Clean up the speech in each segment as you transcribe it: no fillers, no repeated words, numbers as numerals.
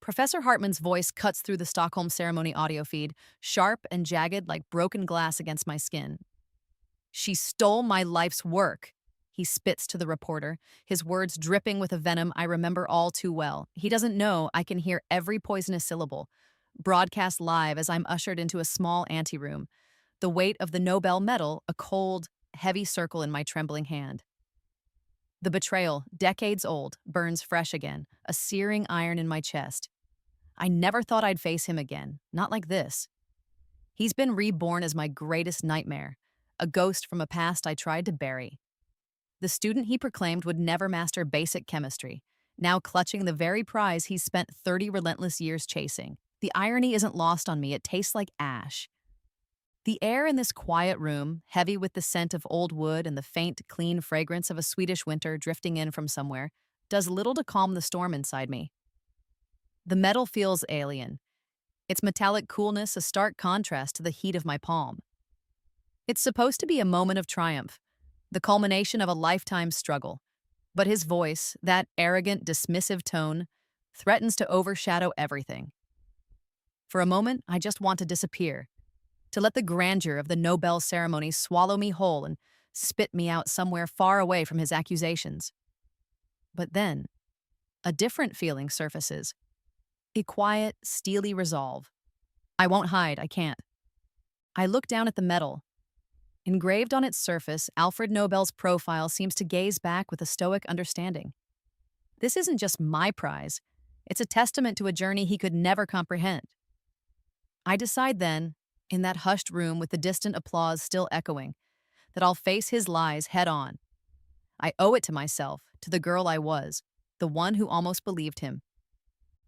Professor Hartman's voice cuts through the Stockholm ceremony audio feed, sharp and jagged like broken glass against my skin. She stole my life's work, he spits to the reporter, his words dripping with a venom I remember all too well. He doesn't know I can hear every poisonous syllable, broadcast live as I'm ushered into a small anteroom, the weight of the Nobel medal a cold, heavy circle in my trembling hand. The betrayal, decades old, burns fresh again, a searing iron in my chest. I never thought I'd face him again, not like this. He's been reborn as my greatest nightmare, a ghost from a past I tried to bury. The student he proclaimed would never master basic chemistry, now clutching the very prize he's spent 30 relentless years chasing. The irony isn't lost on me, it tastes like ash. The air in this quiet room, heavy with the scent of old wood and the faint, clean fragrance of a Swedish winter drifting in from somewhere, does little to calm the storm inside me. The metal feels alien, its metallic coolness a stark contrast to the heat of my palm. It's supposed to be a moment of triumph, the culmination of a lifetime's struggle, but his voice, that arrogant, dismissive tone, threatens to overshadow everything. For a moment, I just want to disappear, to let the grandeur of the Nobel ceremony swallow me whole and spit me out somewhere far away from his accusations. But then, a different feeling surfaces, a quiet, steely resolve. I won't hide, I can't. I look down at the medal. Engraved on its surface, Alfred Nobel's profile seems to gaze back with a stoic understanding. This isn't just my prize, it's a testament to a journey he could never comprehend. I decide then, in that hushed room with the distant applause still echoing, that I'll face his lies head on. I owe it to myself, to the girl I was, the one who almost believed him.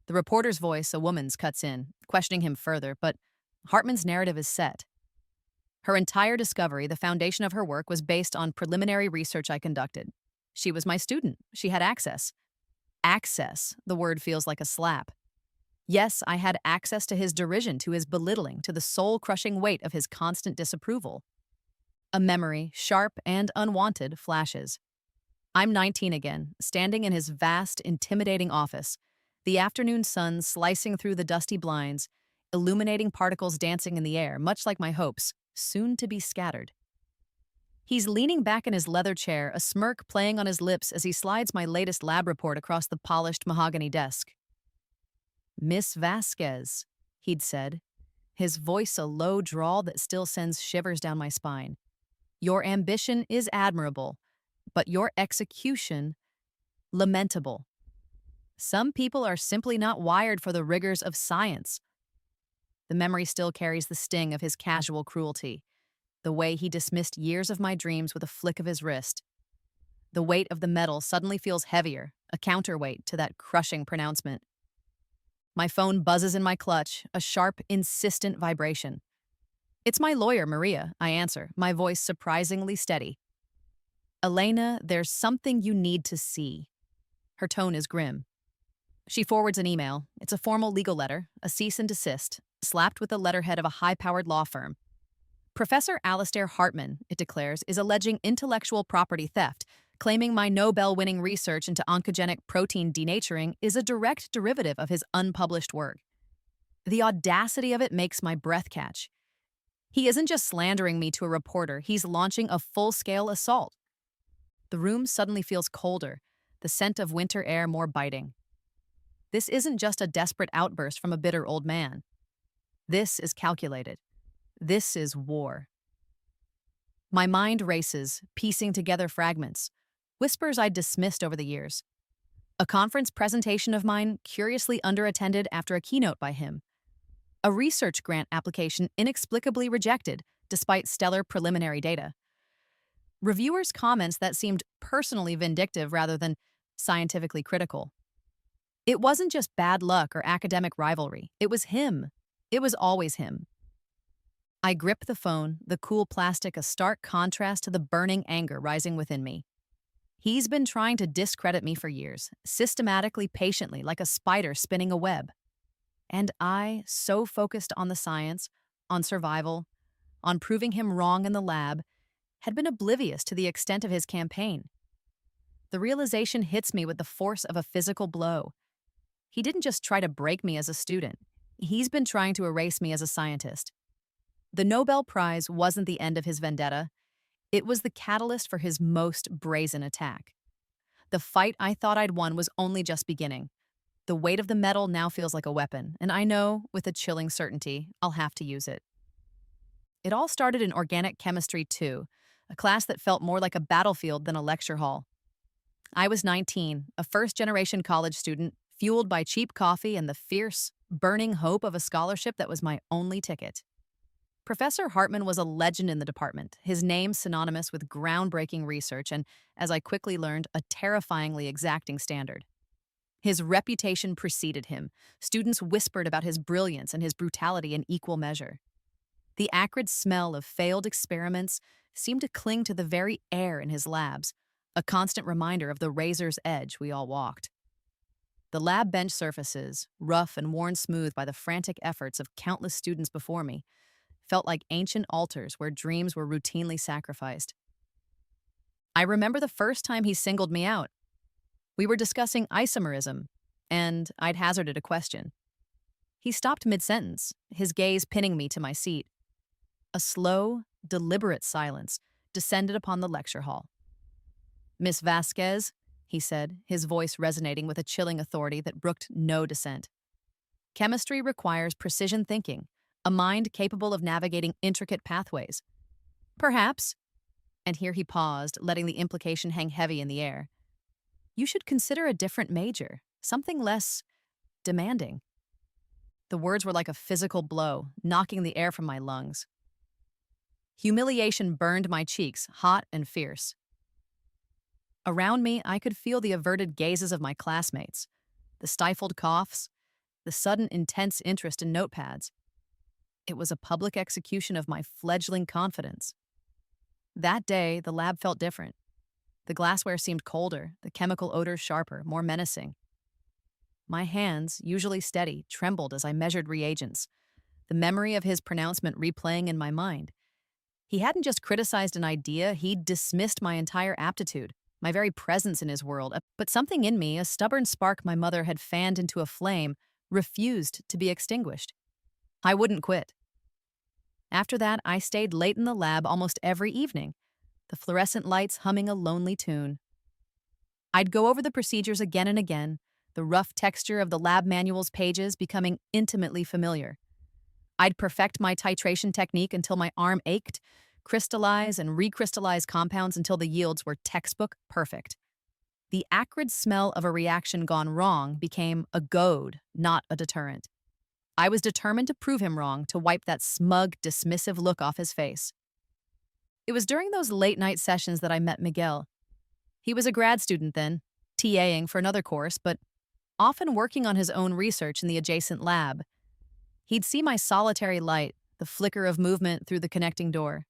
The reporter's voice, a woman's, cuts in, questioning him further, but Hartman's narrative is set. Her entire discovery, the foundation of her work, was based on preliminary research I conducted. She was my student. She had access. Access, the word feels like a slap. Yes, I had access to his derision, to his belittling, to the soul-crushing weight of his constant disapproval. A memory, sharp and unwanted, flashes. I'm 19 again, standing in his vast, intimidating office, the afternoon sun slicing through the dusty blinds, illuminating particles dancing in the air, much like my hopes, soon to be scattered. He's leaning back in his leather chair, a smirk playing on his lips as he slides my latest lab report across the polished mahogany desk. "Miss Vasquez," he'd said, his voice a low drawl that still sends shivers down my spine. "Your ambition is admirable, but your execution, lamentable. Some people are simply not wired for the rigors of science." The memory still carries the sting of his casual cruelty, the way he dismissed years of my dreams with a flick of his wrist. The weight of the medal suddenly feels heavier, a counterweight to that crushing pronouncement. My phone buzzes in my clutch, a sharp, insistent vibration. "It's my lawyer, Maria," I answer, my voice surprisingly steady. "Elena, there's something you need to see." Her tone is grim. She forwards an email. It's a formal legal letter, a cease and desist, slapped with the letterhead of a high-powered law firm. Professor Alistair Hartman, it declares, is alleging intellectual property theft, claiming my Nobel-winning research into oncogenic protein denaturing is a direct derivative of his unpublished work. The audacity of it makes my breath catch. He isn't just slandering me to a reporter, he's launching a full-scale assault. The room suddenly feels colder, the scent of winter air more biting. This isn't just a desperate outburst from a bitter old man. This is calculated. This is war. My mind races, piecing together fragments, whispers I'd dismissed over the years. A conference presentation of mine curiously underattended after a keynote by him. A research grant application inexplicably rejected despite stellar preliminary data. Reviewers' comments that seemed personally vindictive rather than scientifically critical. It wasn't just bad luck or academic rivalry. It was him. It was always him. I grip the phone, the cool plastic a stark contrast to the burning anger rising within me. He's been trying to discredit me for years, systematically, patiently, like a spider spinning a web. And I, so focused on the science, on survival, on proving him wrong in the lab, had been oblivious to the extent of his campaign. The realization hits me with the force of a physical blow. He didn't just try to break me as a student. He's been trying to erase me as a scientist. The Nobel Prize wasn't the end of his vendetta. It was the catalyst for his most brazen attack. The fight I thought I'd won was only just beginning. The weight of the medal now feels like a weapon, and I know, with a chilling certainty, I'll have to use it. It all started in organic chemistry, too, a class that felt more like a battlefield than a lecture hall. I was 19, a first-generation college student, fueled by cheap coffee and the fierce, burning hope of a scholarship that was my only ticket. Professor Hartman was a legend in the department, his name synonymous with groundbreaking research and, as I quickly learned, a terrifyingly exacting standard. His reputation preceded him. Students whispered about his brilliance and his brutality in equal measure. The acrid smell of failed experiments seemed to cling to the very air in his labs, a constant reminder of the razor's edge we all walked. The lab bench surfaces, rough and worn smooth by the frantic efforts of countless students before me, felt like ancient altars where dreams were routinely sacrificed. I remember the first time he singled me out. We were discussing isomerism, and I'd hazarded a question. He stopped mid-sentence, his gaze pinning me to my seat. A slow, deliberate silence descended upon the lecture hall. "Miss Vasquez," he said, his voice resonating with a chilling authority that brooked no dissent. "Chemistry requires precision thinking, a mind capable of navigating intricate pathways. Perhaps," and here he paused, letting the implication hang heavy in the air, "you should consider a different major, something less demanding." The words were like a physical blow, knocking the air from my lungs. Humiliation burned my cheeks, hot and fierce. Around me, I could feel the averted gazes of my classmates, the stifled coughs, the sudden intense interest in notepads. It was a public execution of my fledgling confidence. That day, the lab felt different. The glassware seemed colder, the chemical odors sharper, more menacing. My hands, usually steady, trembled as I measured reagents, the memory of his pronouncement replaying in my mind. He hadn't just criticized an idea, he'd dismissed my entire aptitude, my very presence in his world. But something in me, a stubborn spark my mother had fanned into a flame, refused to be extinguished. I wouldn't quit. After that, I stayed late in the lab almost every evening, the fluorescent lights humming a lonely tune. I'd go over the procedures again and again, the rough texture of the lab manual's pages becoming intimately familiar. I'd perfect my titration technique until my arm ached, crystallize and recrystallize compounds until the yields were textbook perfect. The acrid smell of a reaction gone wrong became a goad, not a deterrent. I was determined to prove him wrong, to wipe that smug, dismissive look off his face. It was during those late-night sessions that I met Miguel. He was a grad student then, TAing for another course, but often working on his own research in the adjacent lab. He'd see my solitary light, the flicker of movement through the connecting door.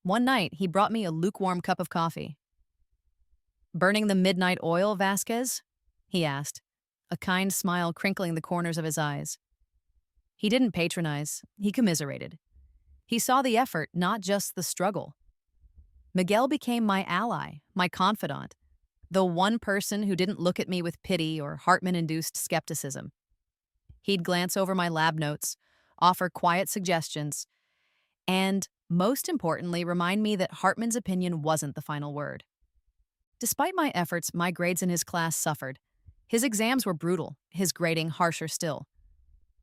One night, he brought me a lukewarm cup of coffee. "Burning the midnight oil, Vasquez?" he asked, a kind smile crinkling the corners of his eyes. He didn't patronize, he commiserated. He saw the effort, not just the struggle. Miguel became my ally, my confidant, the one person who didn't look at me with pity or Hartman-induced skepticism. He'd glance over my lab notes, offer quiet suggestions, and, most importantly, remind me that Hartman's opinion wasn't the final word. Despite my efforts, my grades in his class suffered. His exams were brutal, his grading harsher still.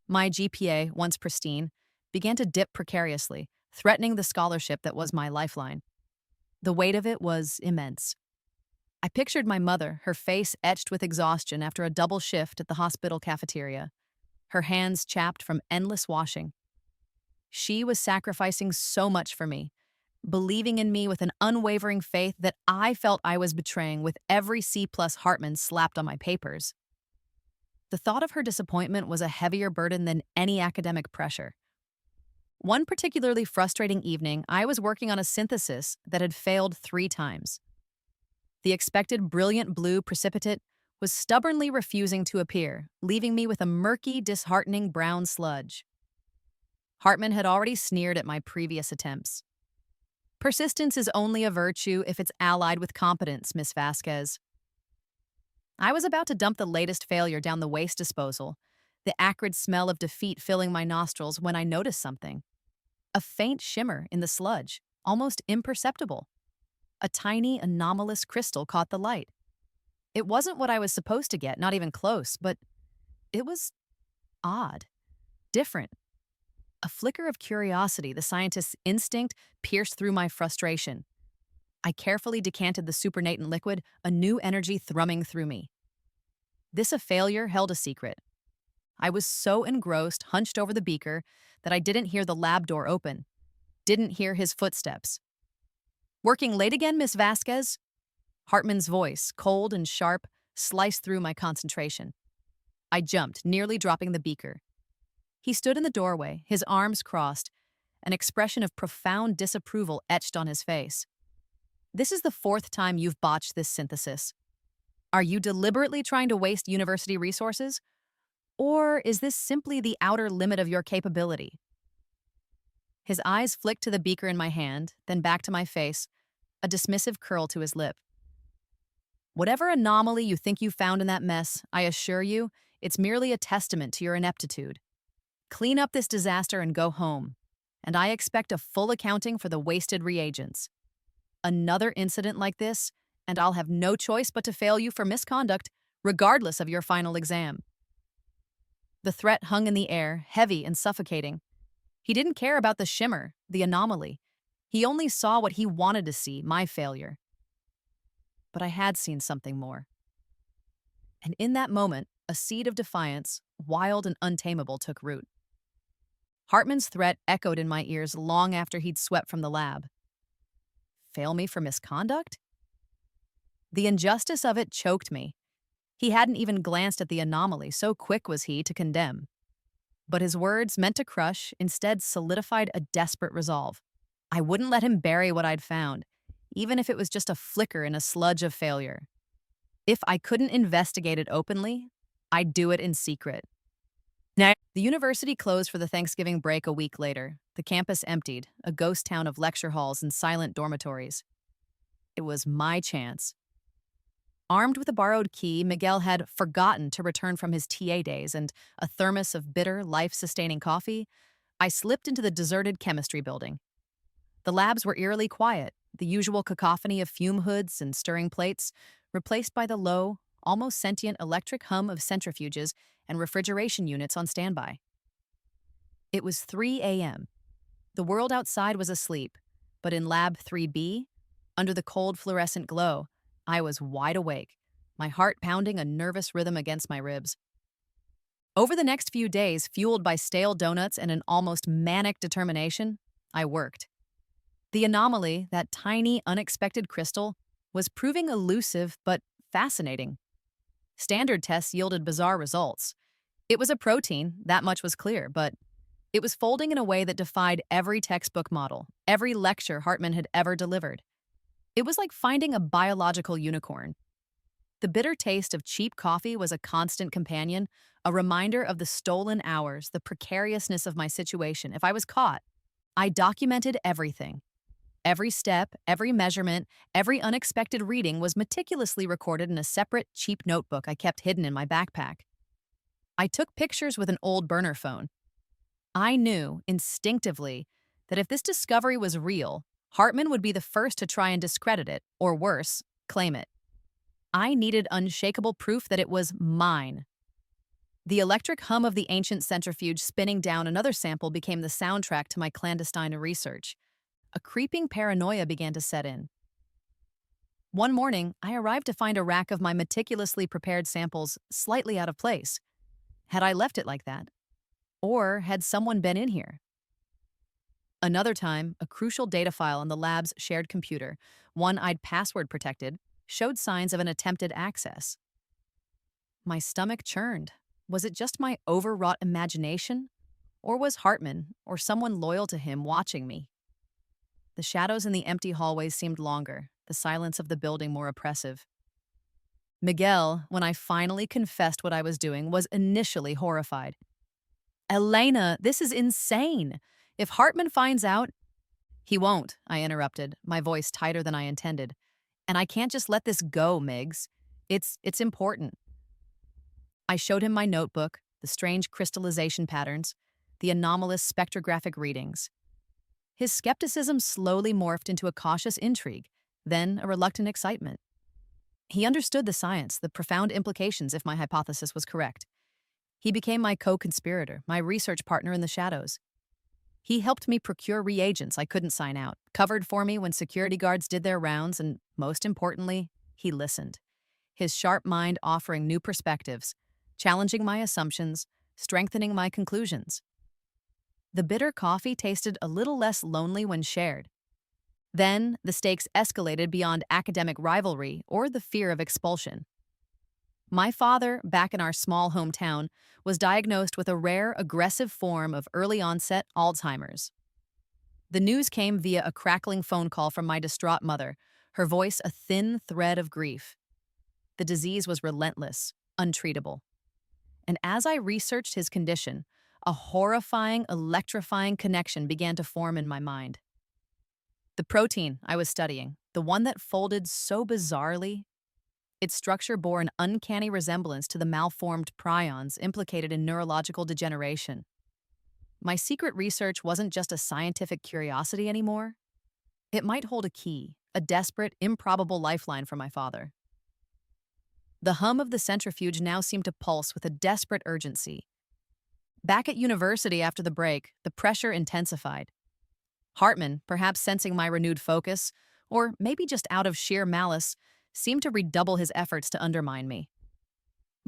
My GPA, once pristine, began to dip precariously, threatening the scholarship that was my lifeline. The weight of it was immense. I pictured my mother, her face etched with exhaustion after a double shift at the hospital cafeteria, her hands chapped from endless washing. She was sacrificing so much for me, believing in me with an unwavering faith that I felt I was betraying with every C+ Hartman slapped on my papers. The thought of her disappointment was a heavier burden than any academic pressure. One particularly frustrating evening, I was working on a synthesis that had failed 3 times. The expected brilliant blue precipitate was stubbornly refusing to appear, leaving me with a murky, disheartening brown sludge. Hartman had already sneered at my previous attempts. "Persistence is only a virtue if it's allied with competence, Miss Vasquez." I was about to dump the latest failure down the waste disposal, the acrid smell of defeat filling my nostrils when I noticed something. A faint shimmer in the sludge, almost imperceptible. A tiny, anomalous crystal caught the light. It wasn't what I was supposed to get, not even close, but it was odd, different. A flicker of curiosity, the scientist's instinct, pierced through my frustration. I carefully decanted the supernatant liquid, a new energy thrumming through me. This a failure held a secret. I was so engrossed, hunched over the beaker, that I didn't hear the lab door open, didn't hear his footsteps. Working late again, Miss Vasquez? Hartman's voice, cold and sharp, sliced through my concentration. I jumped, nearly dropping the beaker. He stood in the doorway, his arms crossed, an expression of profound disapproval etched on his face. This is the fourth time you've botched this synthesis. Are you deliberately trying to waste university resources? Or is this simply the outer limit of your capability? His eyes flicked to the beaker in my hand, then back to my face, a dismissive curl to his lip. Whatever anomaly you think you found in that mess, I assure you, it's merely a testament to your ineptitude. Clean up this disaster and go home, and I expect a full accounting for the wasted reagents. Another incident like this, and I'll have no choice but to fail you for misconduct, regardless of your final exam. The threat hung in the air, heavy and suffocating. He didn't care about the shimmer, the anomaly. He only saw what he wanted to see, my failure. But I had seen something more. And in that moment, a seed of defiance, wild and untamable, took root. Hartman's threat echoed in my ears long after he'd swept from the lab. Fail me for misconduct? The injustice of it choked me. He hadn't even glanced at the anomaly, so quick was he to condemn. But his words, meant to crush, instead solidified a desperate resolve. I wouldn't let him bury what I'd found, even if it was just a flicker in a sludge of failure. If I couldn't investigate it openly, I'd do it in secret. Now, the university closed for the Thanksgiving break a week later. The campus emptied, a ghost town of lecture halls and silent dormitories. It was my chance. Armed with a borrowed key, Miguel had forgotten to return from his TA days and a thermos of bitter, life-sustaining coffee. I slipped into the deserted chemistry building. The labs were eerily quiet, the usual cacophony of fume hoods and stirring plates, replaced by the low, almost sentient electric hum of centrifuges and refrigeration units on standby. It was 3 a.m. The world outside was asleep, but in Lab 3B, under the cold fluorescent glow, I was wide awake, my heart pounding a nervous rhythm against my ribs. Over the next few days, fueled by stale donuts and an almost manic determination, I worked. The anomaly, that tiny, unexpected crystal, was proving elusive but fascinating. Standard tests yielded bizarre results. It was a protein, that much was clear, but it was folding in a way that defied every textbook model, every lecture Hartman had ever delivered. It was like finding a biological unicorn. The bitter taste of cheap coffee was a constant companion, a reminder of the stolen hours, the precariousness of my situation. If I was caught, I documented everything. Every step, every measurement, every unexpected reading was meticulously recorded in a separate, cheap notebook I kept hidden in my backpack. I took pictures with an old burner phone. I knew, instinctively, that if this discovery was real, Hartman would be the first to try and discredit it, or worse, claim it. I needed unshakable proof that it was mine. The electric hum of the ancient centrifuge spinning down another sample became the soundtrack to my clandestine research. A creeping paranoia began to set in. One morning, I arrived to find a rack of my meticulously prepared samples slightly out of place. Had I left it like that? Or had someone been in here? Another time, a crucial data file on the lab's shared computer, one I'd password protected, showed signs of an attempted access. My stomach churned. Was it just my overwrought imagination? Or was Hartman, or someone loyal to him, watching me? The shadows in the empty hallways seemed longer, the silence of the building more oppressive. Miguel, when I finally confessed what I was doing, was initially horrified. Elena, this is insane. If Hartman finds out— He won't, I interrupted, my voice tighter than I intended. And I can't just let this go, Miggs. It's important. I showed him my notebook, the strange crystallization patterns, the anomalous spectrographic readings. His skepticism slowly morphed into a cautious intrigue, then a reluctant excitement. He understood the science, the profound implications if my hypothesis was correct. He became my co-conspirator, my research partner in the shadows. He helped me procure reagents I couldn't sign out, covered for me when security guards did their rounds, and most importantly, he listened. His sharp mind offering new perspectives, challenging my assumptions, strengthening my conclusions. The bitter coffee tasted a little less lonely when shared. Then, the stakes escalated beyond academic rivalry or the fear of expulsion. My father, back in our small hometown, was diagnosed with a rare, aggressive form of early-onset Alzheimer's. The news came via a crackling phone call from my distraught mother, her voice a thin thread of grief. The disease was relentless, untreatable. And as I researched his condition, a horrifying, electrifying connection began to form in my mind. The protein I was studying, the one that folded so bizarrely, its structure bore an uncanny resemblance to the malformed prions implicated in neurological degeneration. My secret research wasn't just a scientific curiosity anymore. It might hold a key, a desperate, improbable lifeline for my father. The hum of the centrifuge now seemed to pulse with a desperate urgency. Back at university after the break, the pressure intensified. Hartman, perhaps sensing my renewed focus, or maybe just out of sheer malice, seemed to redouble his efforts to undermine me.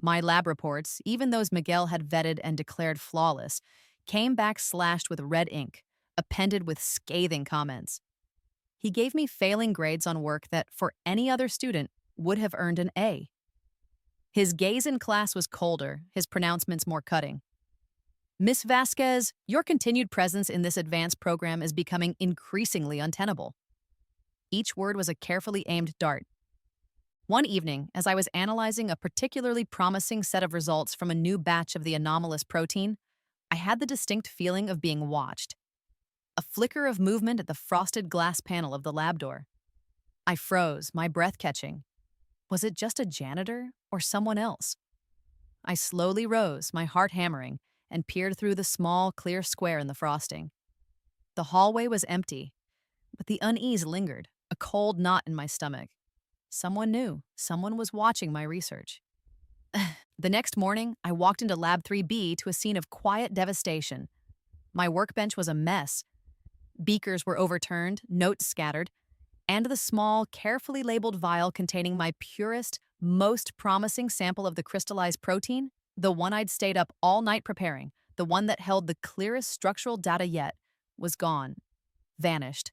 My lab reports, even those Miguel had vetted and declared flawless, came back slashed with red ink, appended with scathing comments. He gave me failing grades on work that, for any other student, would have earned an A. His gaze in class was colder, his pronouncements more cutting. Miss Vasquez, your continued presence in this advanced program is becoming increasingly untenable. Each word was a carefully aimed dart. One evening, as I was analyzing a particularly promising set of results from a new batch of the anomalous protein, I had the distinct feeling of being watched. A flicker of movement at the frosted glass panel of the lab door. I froze, my breath catching. Was it just a janitor or someone else? I slowly rose, my heart hammering, and peered through the small, clear square in the frosting. The hallway was empty, but the unease lingered, a cold knot in my stomach. Someone knew. Someone was watching my research. The next morning, I walked into Lab 3B to a scene of quiet devastation. My workbench was a mess. Beakers were overturned, notes scattered, and the small, carefully labeled vial containing my purest, most promising sample of the crystallized protein, the one I'd stayed up all night preparing, the one that held the clearest structural data yet, was gone. Vanished.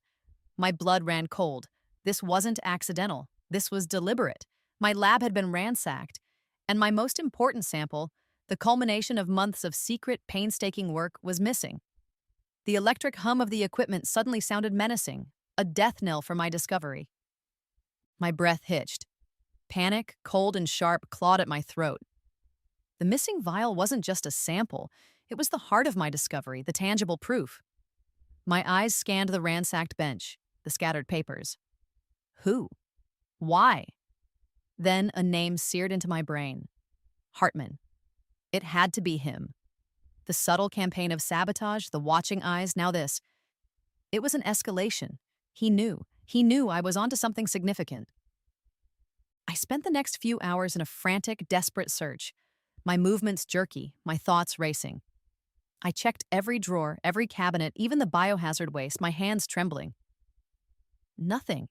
My blood ran cold. This wasn't accidental. This was deliberate. My lab had been ransacked. And my most important sample, the culmination of months of secret, painstaking work, was missing. The electric hum of the equipment suddenly sounded menacing, a death knell for my discovery. My breath hitched. Panic, cold and sharp, clawed at my throat. The missing vial wasn't just a sample. It was the heart of my discovery, the tangible proof. My eyes scanned the ransacked bench, the scattered papers. Who? Why? Then a name seared into my brain. Hartman. It had to be him. The subtle campaign of sabotage, the watching eyes, now this. It was an escalation. He knew. He knew I was onto something significant. I spent the next few hours in a frantic, desperate search. My movements jerky, my thoughts racing. I checked every drawer, every cabinet, even the biohazard waste, my hands trembling. Nothing.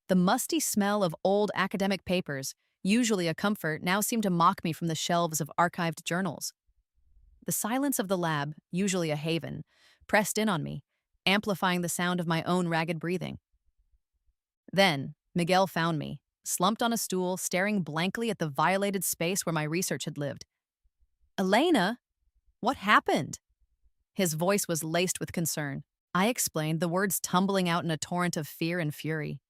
The musty smell of old academic papers, usually a comfort, now seemed to mock me from the shelves of archived journals. The silence of the lab, usually a haven, pressed in on me, amplifying the sound of my own ragged breathing. Then, Miguel found me, slumped on a stool, staring blankly at the violated space where my research had lived. Elena, what happened? His voice was laced with concern. I explained, the words tumbling out in a torrent of fear and fury.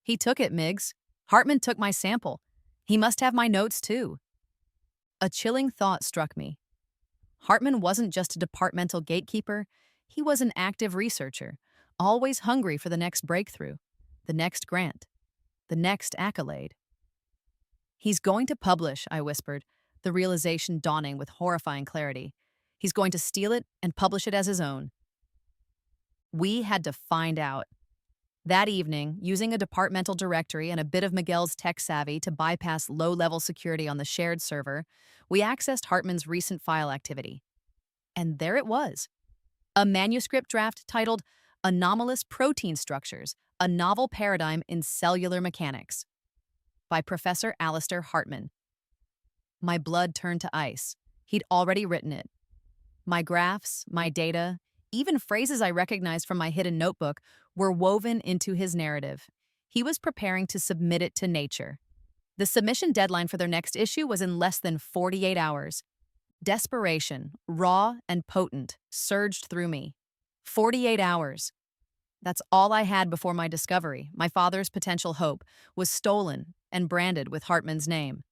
He took it, Miggs. Hartman took my sample. He must have my notes, too. A chilling thought struck me. Hartman wasn't just a departmental gatekeeper. He was an active researcher, always hungry for the next breakthrough, the next grant, the next accolade. He's going to publish, I whispered, the realization dawning with horrifying clarity. He's going to steal it and publish it as his own. We had to find out. That evening, using a departmental directory and a bit of Miguel's tech savvy to bypass low-level security on the shared server, we accessed Hartman's recent file activity. And there it was. A manuscript draft titled Anomalous Protein Structures, a Novel Paradigm in Cellular Mechanics by Professor Alistair Hartman. My blood turned to ice. He'd already written it. My graphs, my data, even phrases I recognized from my hidden notebook were woven into his narrative. He was preparing to submit it to Nature. The submission deadline for their next issue was in less than 48 hours. Desperation, raw and potent, surged through me. 48 hours. That's all I had before my discovery. My father's potential hope was stolen and branded with Hartman's name.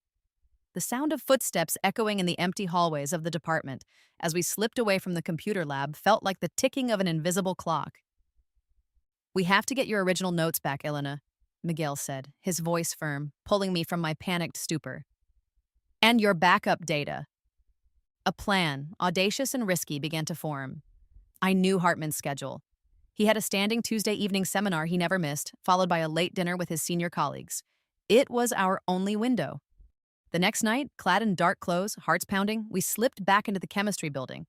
The sound of footsteps echoing in the empty hallways of the department as we slipped away from the computer lab felt like the ticking of an invisible clock. "We have to get your original notes back, Elena," Miguel said, his voice firm, pulling me from my panicked stupor. "And your backup data." A plan, audacious and risky, began to form. I knew Hartman's schedule. He had a standing Tuesday evening seminar he never missed, followed by a late dinner with his senior colleagues. It was our only window. The next night, clad in dark clothes, hearts pounding, we slipped back into the chemistry building.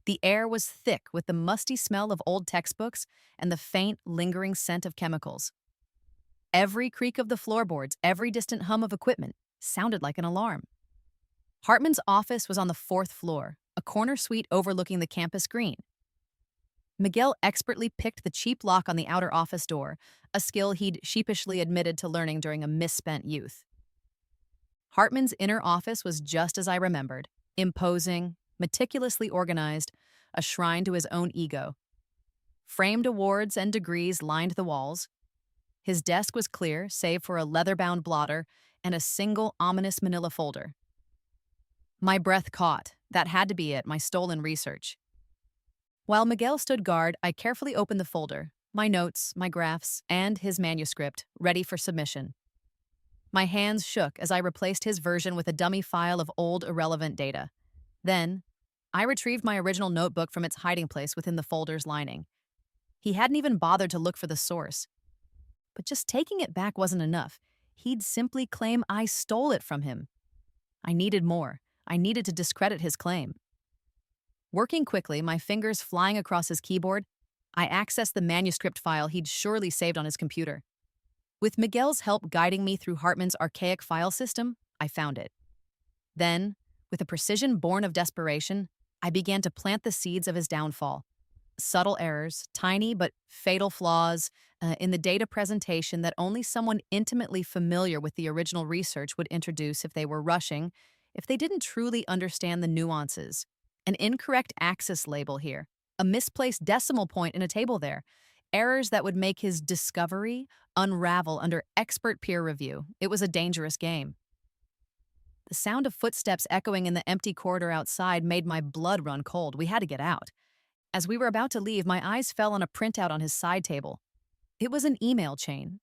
The air was thick with the musty smell of old textbooks and the faint, lingering scent of chemicals. Every creak of the floorboards, every distant hum of equipment sounded like an alarm. Hartman's office was on the 4th floor, a corner suite overlooking the campus green. Miguel expertly picked the cheap lock on the outer office door, a skill he'd sheepishly admitted to learning during a misspent youth. Hartman's inner office was just as I remembered, imposing, meticulously organized, a shrine to his own ego. Framed awards and degrees lined the walls. His desk was clear, save for a leather-bound blotter and a single ominous manila folder. My breath caught. That had to be it, my stolen research. While Miguel stood guard, I carefully opened the folder, my notes, my graphs, and his manuscript, ready for submission. My hands shook as I replaced his version with a dummy file of old, irrelevant data. Then, I retrieved my original notebook from its hiding place within the folder's lining. He hadn't even bothered to look for the source. But just taking it back wasn't enough. He'd simply claim I stole it from him. I needed more. I needed to discredit his claim. Working quickly, my fingers flying across his keyboard, I accessed the manuscript file he'd surely saved on his computer. With Miguel's help guiding me through Hartman's archaic file system, I found it. Then, with a precision born of desperation, I began to plant the seeds of his downfall. Subtle errors, tiny but fatal flaws in the data presentation that only someone intimately familiar with the original research would introduce if they were rushing, if they didn't truly understand the nuances. An incorrect axis label here, a misplaced decimal point in a table there, errors that would make his discovery unravel under expert peer review. It was a dangerous game. The sound of footsteps echoing in the empty corridor outside made my blood run cold. We had to get out. As we were about to leave, my eyes fell on a printout on his side table. It was an email chain.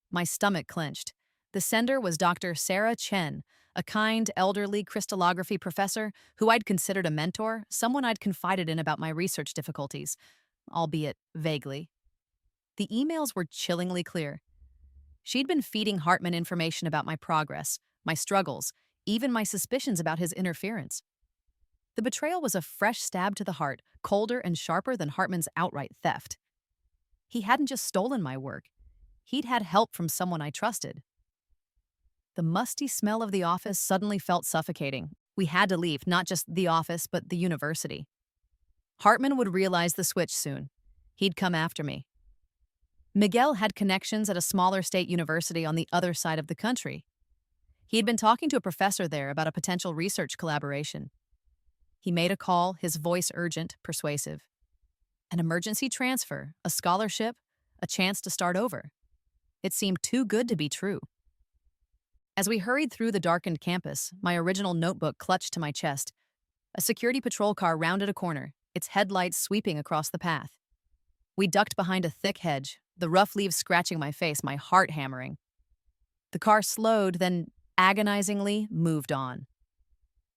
My stomach clenched. The sender was Dr. Sarah Chen, a kind, elderly crystallography professor who I'd considered a mentor, someone I'd confided in about my research difficulties, albeit vaguely. The emails were chillingly clear. She'd been feeding Hartman information about my progress, my struggles, even my suspicions about his interference. The betrayal was a fresh stab to the heart, colder and sharper than Hartman's outright theft. He hadn't just stolen my work. He'd had help from someone I trusted. The musty smell of the office suddenly felt suffocating. We had to leave, not just the office, but the university. Hartman would realize the switch soon. He'd come after me. Miguel had connections at a smaller state university on the other side of the country. He had been talking to a professor there about a potential research collaboration. He made a call, his voice urgent, persuasive. An emergency transfer, a scholarship, a chance to start over. It seemed too good to be true. As we hurried through the darkened campus, my original notebook clutched to my chest. A security patrol car rounded a corner, its headlights sweeping across the path. We ducked behind a thick hedge, the rough leaves scratching my face, my heart hammering. The car slowed, then agonizingly moved on.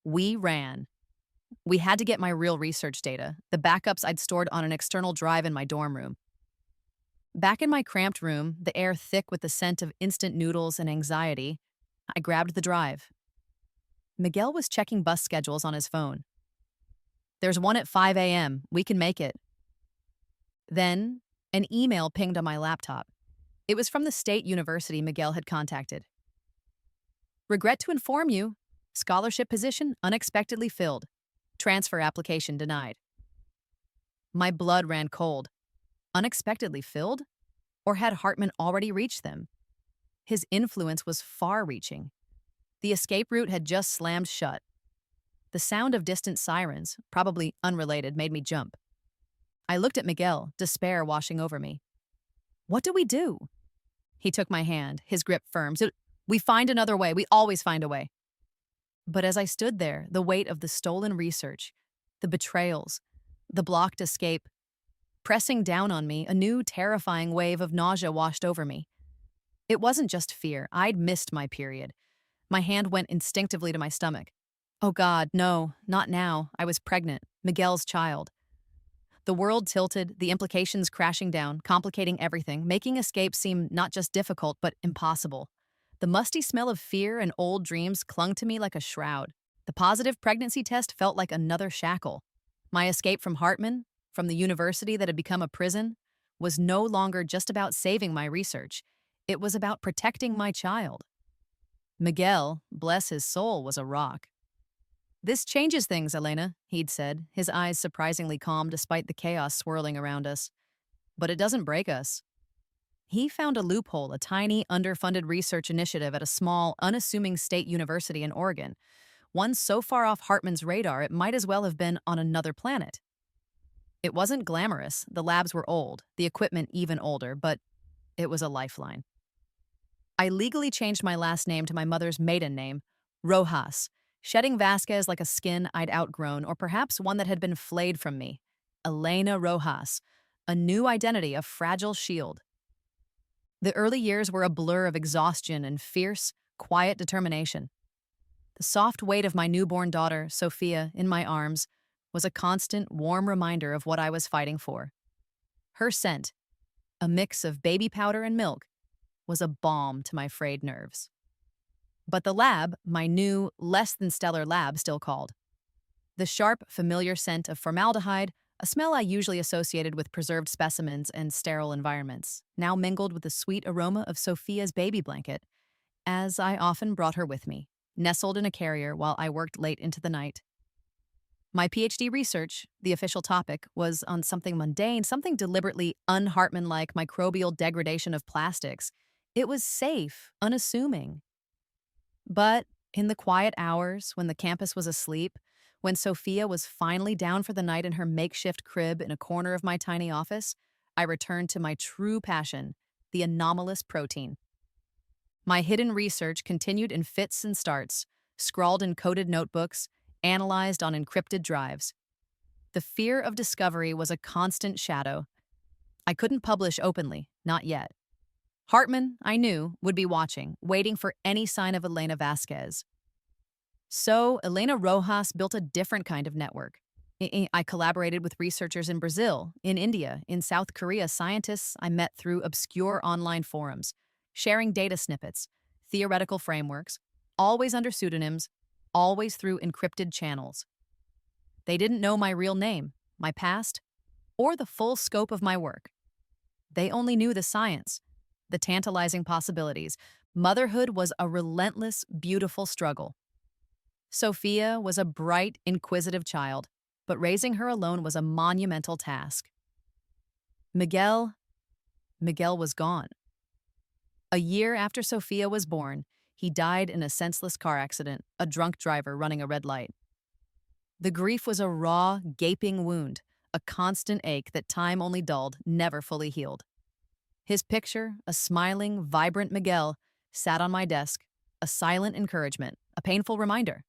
We ran. We had to get my real research data, the backups I'd stored on an external drive in my dorm room. Back in my cramped room, the air thick with the scent of instant noodles and anxiety, I grabbed the drive. Miguel was checking bus schedules on his phone. "There's one at 5 a.m. We can make it." Then, an email pinged on my laptop. It was from the state university Miguel had contacted. "Regret to inform you, scholarship position unexpectedly filled. Transfer application denied." My blood ran cold. Unexpectedly filled? Or had Hartman already reached them? His influence was far-reaching. The escape route had just slammed shut. The sound of distant sirens, probably unrelated, made me jump. I looked at Miguel, despair washing over me. "What do we do?" He took my hand, his grip firm. "We find another way. We always find a way." But as I stood there, the weight of the stolen research, the betrayals, the blocked escape, pressing down on me, a new terrifying wave of nausea washed over me. It wasn't just fear. I'd missed my period. My hand went instinctively to my stomach. Oh God, no, not now. I was pregnant, Miguel's child. The world tilted, the implications crashing down, complicating everything, making escape seem not just difficult, but impossible. The musty smell of fear and old dreams clung to me like a shroud. The positive pregnancy test felt like another shackle. My escape from Hartman, from the university that had become a prison, was no longer just about saving my research. It was about protecting my child. Miguel, bless his soul, was a rock. "This changes things, Elena," he'd said, his eyes surprisingly calm despite the chaos swirling around us. "But it doesn't break us." He found a loophole, a tiny, underfunded research initiative at a small, unassuming state university in Oregon, one so far off Hartman's radar it might as well have been on another planet. It wasn't glamorous, the labs were old, the equipment even older, but it was a lifeline. I legally changed my last name to my mother's maiden name, Rojas, shedding Vasquez like a skin I'd outgrown, or perhaps one that had been flayed from me. Elena Rojas, a new identity, a fragile shield. The early years were a blur of exhaustion and fierce, quiet determination. The soft weight of my newborn daughter, Sophia, in my arms, was a constant, warm reminder of what I was fighting for. Her scent, a mix of baby powder and milk, was a balm to my frayed nerves. But the lab, my new, less-than-stellar lab, still called. The sharp, familiar scent of formaldehyde, a smell I usually associated with preserved specimens and sterile environments, now mingled with the sweet aroma of Sophia's baby blanket, as I often brought her with me, nestled in a carrier while I worked late into the night. My PhD research, the official topic, was on something mundane, something deliberately un-Hartman-like microbial degradation of plastics. It was safe, unassuming. But in the quiet hours, when the campus was asleep, when Sophia was finally down for the night in her makeshift crib in a corner of my tiny office, I returned to my true passion, the anomalous protein. My hidden research continued in fits and starts, scrawled in coded notebooks, analyzed on encrypted drives. The fear of discovery was a constant shadow. I couldn't publish openly, not yet. Hartman, I knew, would be watching, waiting for any sign of Elena Vasquez. So, Elena Rojas built a different kind of network. I collaborated with researchers in Brazil, in India, in South Korea, scientists I met through obscure online forums, sharing data snippets, theoretical frameworks, always under pseudonyms, always through encrypted channels. They didn't know my real name, my past, or the full scope of my work. They only knew the science, the tantalizing possibilities. Motherhood was a relentless, beautiful struggle. Sophia was a bright, inquisitive child, but raising her alone was a monumental task. Miguel was gone. A year after Sophia was born, he died in a senseless car accident, a drunk driver running a red light. The grief was a raw, gaping wound, a constant ache that time only dulled, never fully healed. His picture, a smiling, vibrant Miguel, sat on my desk, a silent encouragement, a painful reminder,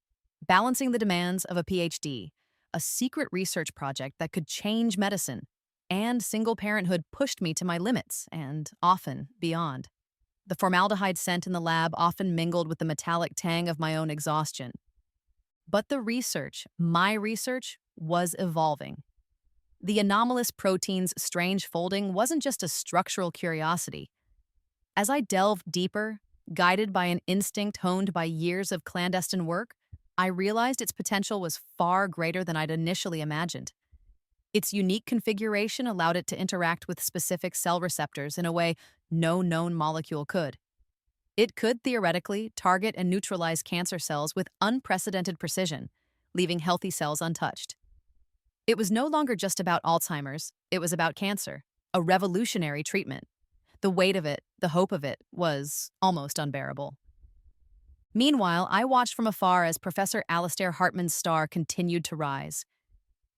balancing the demands of a PhD, a secret research project that could change medicine, and single parenthood pushed me to my limits, and often beyond. The formaldehyde scent in the lab often mingled with the metallic tang of my own exhaustion. But the research, my research, was evolving. The anomalous protein's strange folding wasn't just a structural curiosity. As I delved deeper, guided by an instinct honed by years of clandestine work, I realized its potential was far greater than I'd initially imagined. Its unique configuration allowed it to interact with specific cell receptors in a way no known molecule could. It could theoretically target and neutralize cancer cells with unprecedented precision, leaving healthy cells untouched. It was no longer just about Alzheimer's, it was about cancer, a revolutionary treatment. The weight of it, the hope of it, was almost unbearable. Meanwhile, I watched from afar as Professor Alastair Hartman's star continued to rise.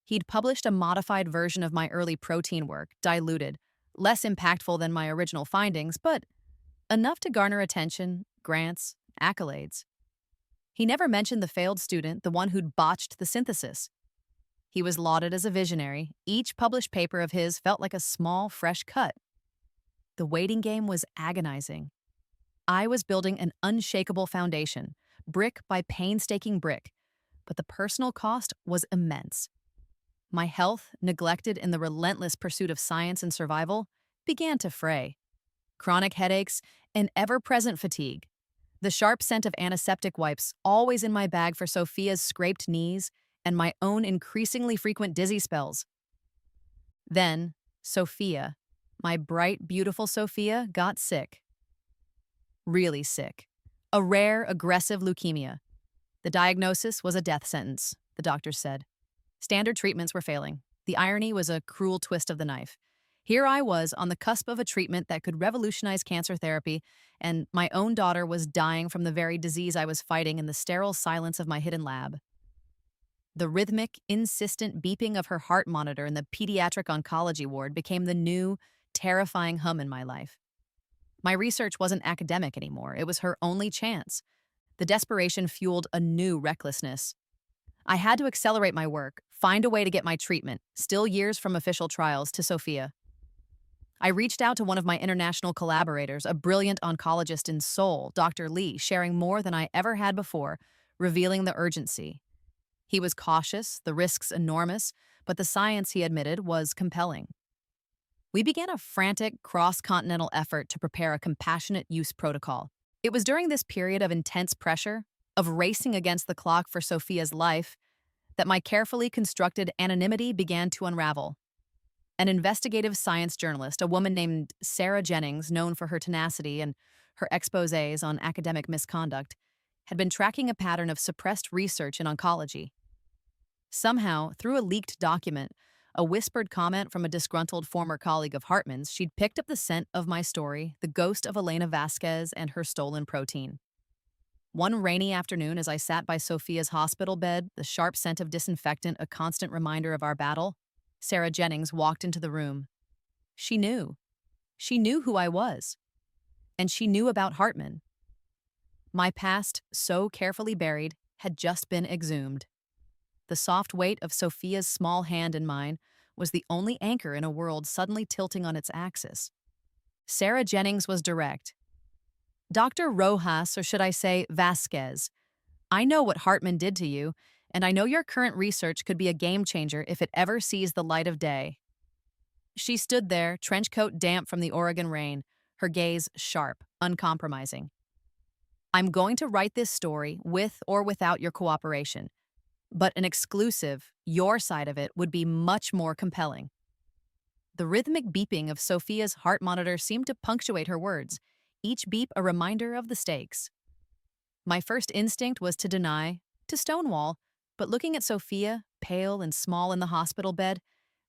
He'd published a modified version of my early protein work, diluted, less impactful than my original findings, but enough to garner attention, grants, accolades. He never mentioned the failed student, the one who'd botched the synthesis. He was lauded as a visionary. Each published paper of his felt like a small, fresh cut. The waiting game was agonizing. I was building an unshakable foundation, brick by painstaking brick, but the personal cost was immense. My health, neglected in the relentless pursuit of science and survival, began to fray. Chronic headaches and ever-present fatigue. The sharp scent of antiseptic wipes always in my bag for Sophia's scraped knees and my own increasingly frequent dizzy spells. Then, Sophia, my bright, beautiful Sophia, got sick. Really sick. A rare, aggressive leukemia. The diagnosis was a death sentence, the doctors said. Standard treatments were failing. The irony was a cruel twist of the knife. Here I was on the cusp of a treatment that could revolutionize cancer therapy, and my own daughter was dying from the very disease I was fighting in the sterile silence of my hidden lab. The rhythmic, insistent beeping of her heart monitor in the pediatric oncology ward became the new, terrifying hum in my life. My research wasn't academic anymore. It was her only chance. The desperation fueled a new recklessness. I had to accelerate my work, find a way to get my treatment, still years from official trials, to Sophia. I reached out to one of my international collaborators, a brilliant oncologist in Seoul, Dr. Lee, sharing more than I ever had before, revealing the urgency. He was cautious, the risks enormous, but the science, he admitted, was compelling. We began a frantic, cross-continental effort to prepare a compassionate use protocol. It was during this period of intense pressure, of racing against the clock for Sophia's life, that my carefully constructed anonymity began to unravel. An investigative science journalist, a woman named Sarah Jennings, known for her tenacity and her exposés on academic misconduct, had been tracking a pattern of suppressed research in oncology. Somehow, through a leaked document, a whispered comment from a disgruntled former colleague of Hartman's, she'd picked up the scent of my story, the ghost of Elena Vasquez and her stolen protein. One rainy afternoon, as I sat by Sophia's hospital bed, the sharp scent of disinfectant a constant reminder of our battle, Sarah Jennings walked into the room. She knew. She knew who I was. And she knew about Hartman. My past, so carefully buried, had just been exhumed. The soft weight of Sophia's small hand in mine was the only anchor in a world suddenly tilting on its axis. Sarah Jennings was direct. Dr. Rojas, or should I say Vasquez, I know what Hartman did to you, and I know your current research could be a game changer if it ever sees the light of day. She stood there, trench coat damp from the Oregon rain, her gaze sharp, uncompromising. I'm going to write this story with or without your cooperation, but an exclusive, your side of it, would be much more compelling. The rhythmic beeping of Sophia's heart monitor seemed to punctuate her words, each beep a reminder of the stakes. My first instinct was to deny, to stonewall, but looking at Sophia, pale and small in the hospital bed,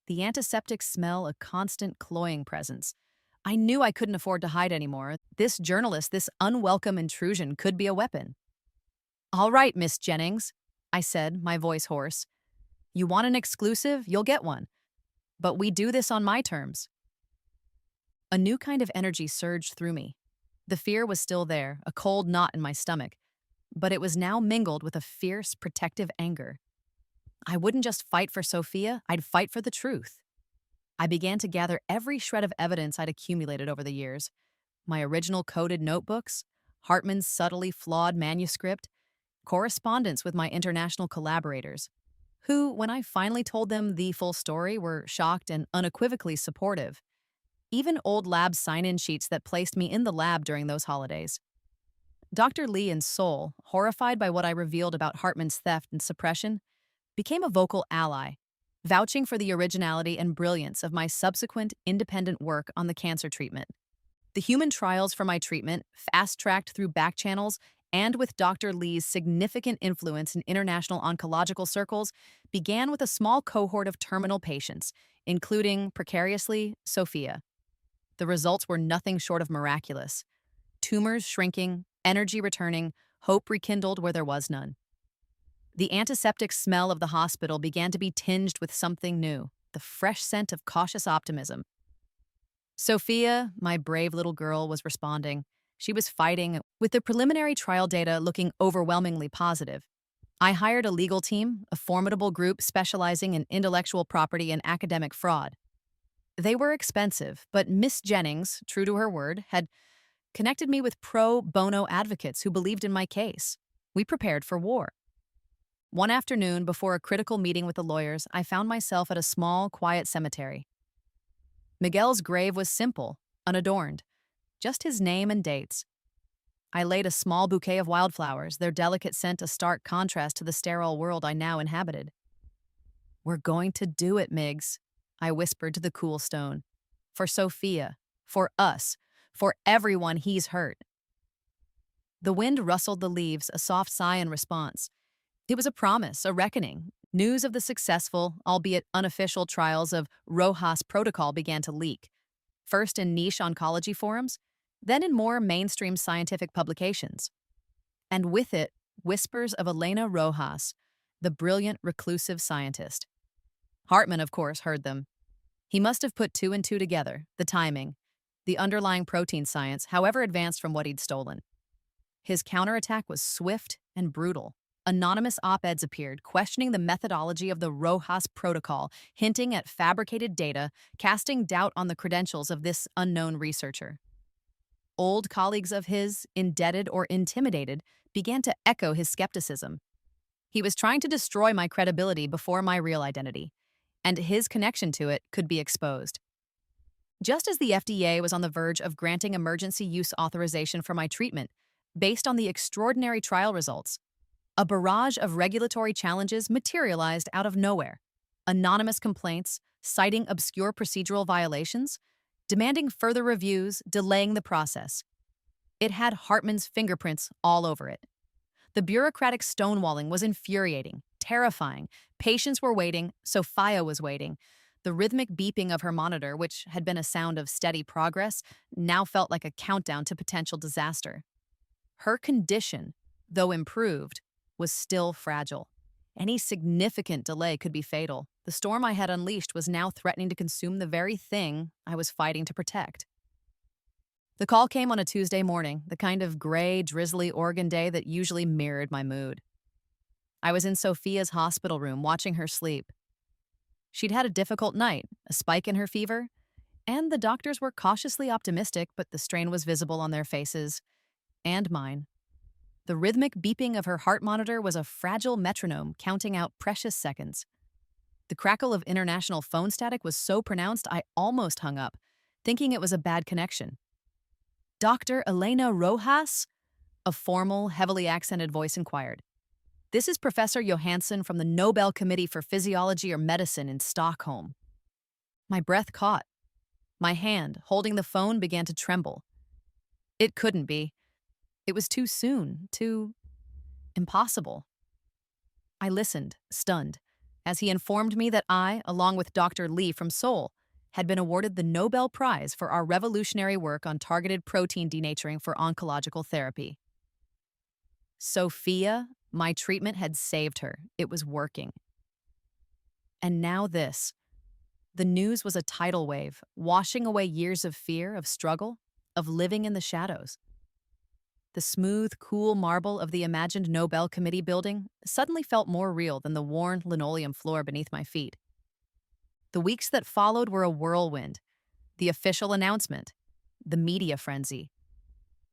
the antiseptic smell a constant cloying presence, I knew I couldn't afford to hide anymore. This journalist, this unwelcome intrusion, could be a weapon. All right, Miss Jennings, I said, my voice hoarse. You want an exclusive? You'll get one. But we do this on my terms. A new kind of energy surged through me. The fear was still there, a cold knot in my stomach, but it was now mingled with a fierce, protective anger. I wouldn't just fight for Sophia, I'd fight for the truth. I began to gather every shred of evidence I'd accumulated over the years. my original coded notebooks, Hartman's subtly flawed manuscript, correspondence with my international collaborators, who, when I finally told them the full story, were shocked and unequivocally supportive. Even old lab sign-in sheets that placed me in the lab during those holidays. Dr. Lee in Seoul, horrified by what I revealed about Hartman's theft and suppression, became a vocal ally, vouching for the originality and brilliance of my subsequent independent work on the cancer treatment. The human trials for my treatment, fast-tracked through back channels and with Dr. Lee's significant influence in international oncological circles, began with a small cohort of terminal patients, including, precariously, Sophia. The results were nothing short of miraculous. Tumors shrinking, energy returning, hope rekindled where there was none. The antiseptic smell of the hospital began to be tinged with something new, the fresh scent of cautious optimism. Sophia, my brave little girl, was responding. She was fighting, with the preliminary trial data looking overwhelmingly positive. I hired a legal team, a formidable group specializing in intellectual property and academic fraud. They were expensive, but Miss Jennings, true to her word, had connected me with pro bono advocates who believed in my case. We prepared for war. One afternoon, before a critical meeting with the lawyers, I found myself at a small, quiet cemetery. Miguel's grave was simple, unadorned, just his name and dates. I laid a small bouquet of wildflowers, their delicate scent a stark contrast to the sterile world I now inhabited. "We're going to do it, Miggs," I whispered to the cool stone. "For Sophia, for us, for everyone he's hurt." The wind rustled the leaves, a soft sigh in response. It was a promise, a reckoning. News of the successful, albeit unofficial trials of Rojas protocol began to leak, first in niche oncology forums, then in more mainstream scientific publications. And with it, whispers of Elena Rojas, the brilliant reclusive scientist. Hartman, of course, heard them. He must have put two and two together, the timing, the underlying protein science, however advanced from what he'd stolen. His counterattack was swift and brutal. Anonymous op-eds appeared, questioning the methodology of the Rojas protocol, hinting at fabricated data, casting doubt on the credentials of this unknown researcher. Old colleagues of his, indebted or intimidated, began to echo his skepticism. He was trying to destroy my credibility before my real identity, and his connection to it could be exposed. Just as the FDA was on the verge of granting emergency use authorization for my treatment, based on the extraordinary trial results, a barrage of regulatory challenges materialized out of nowhere. Anonymous complaints, citing obscure procedural violations, demanding further reviews, delaying the process. It had Hartman's fingerprints all over it. The bureaucratic stonewalling was infuriating, terrifying. Patients were waiting, Sophia was waiting. The rhythmic beeping of her monitor, which had been a sound of steady progress, now felt like a countdown to potential disaster. Her condition, though improved, was still fragile. Any significant delay could be fatal. The storm I had unleashed was now threatening to consume the very thing I was fighting to protect. The call came on a Tuesday morning, the kind of gray, drizzly Oregon day that usually mirrored my mood. I was in Sophia's hospital room watching her sleep. She'd had a difficult night, a spike in her fever, and the doctors were cautiously optimistic, but the strain was visible on their faces, and mine. The rhythmic beeping of her heart monitor was a fragile metronome counting out precious seconds. The crackle of international phone static was so pronounced I almost hung up, thinking it was a bad connection. "Dr. Elena Rojas?" A formal, heavily accented voice inquired. "This is Professor Johansson from the Nobel Committee for Physiology or Medicine in Stockholm." My breath caught. My hand, holding the phone, began to tremble. It couldn't be. It was too soon, too impossible. I listened, stunned, as he informed me that I, along with Dr. Lee from Seoul, had been awarded the Nobel Prize for our revolutionary work on targeted protein denaturing for oncological therapy. Sophia, my treatment had saved her. It was working. And now this. The news was a tidal wave, washing away years of fear, of struggle, of living in the shadows. The smooth, cool marble of the imagined Nobel Committee building suddenly felt more real than the worn linoleum floor beneath my feet. The weeks that followed were a whirlwind. The official announcement, the media frenzy,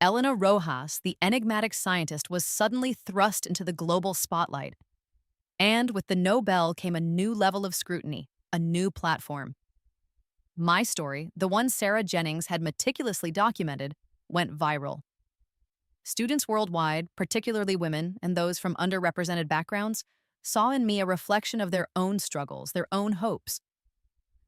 Elena Rojas, the enigmatic scientist, was suddenly thrust into the global spotlight. And with the Nobel came a new level of scrutiny, a new platform. My story, the one Sarah Jennings had meticulously documented, went viral. Students worldwide, particularly women and those from underrepresented backgrounds, saw in me a reflection of their own struggles, their own hopes.